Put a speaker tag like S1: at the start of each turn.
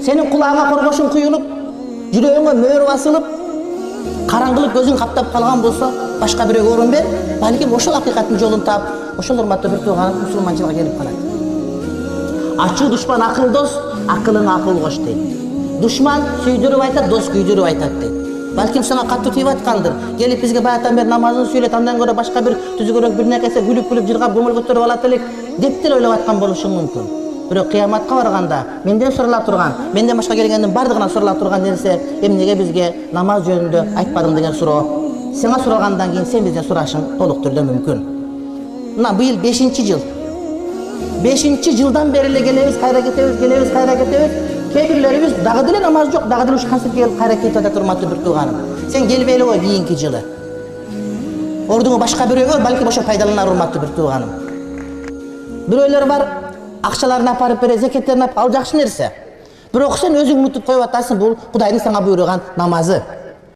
S1: Senin kulağına korgoşun kuyulup, yüreğine möөр basılıp, karаңгылык көзүн каптап калган болсо, башка бирөөгө орун бер, балким ошол акыйкаттын жолун таап, ошол урматтуу бир тууганың мусулманчылыкка келип калат. Ачуу душман акыл дос, акылыңа акыл кош дейт. Душман сүйдүрүп айтат, дос күйдүрүп айтат дейт. Балким сага катуу тийип аткандыр. Келип бизге баягыдан бери намазын сүйлөт, андан көрө башка бир түзүгөрөөк бир нерсе күлүп жыргап көңүл көтөрүп алат элек деп деле ойлоп аткан болушуң мүмкүн. Бирок кыяматка барганда менден сурала турган, менден башка келгендин бардыгына сурала турган нерсе, эмнеге бизге намаз жөнүндө айтпадың деген суроо. Сага сурагандан кийин сен бизден сурашың толук түрдө мүмкүн. Мына быйыл 5-жыл. 5-жылдан бери эле келебиз, кайра кетебиз. Кээ бирлерибиз дагы деле намаз жок, дагы деле ушу концертке келип кайра кетип атат урматтуу бир тууганым. Сен келбейли ой кийинки жылы. Ордуңу башка бирөөгө балким ошо пайдаланар урматтуу бир тууганым. Бирөөлөр бар, акчаларын апарып бере, зекеттерин алып, ал жакшы нерсе. Бирок сен өзүң унутуп коюп атасың, бул Кудайдын сага буйруган намазы.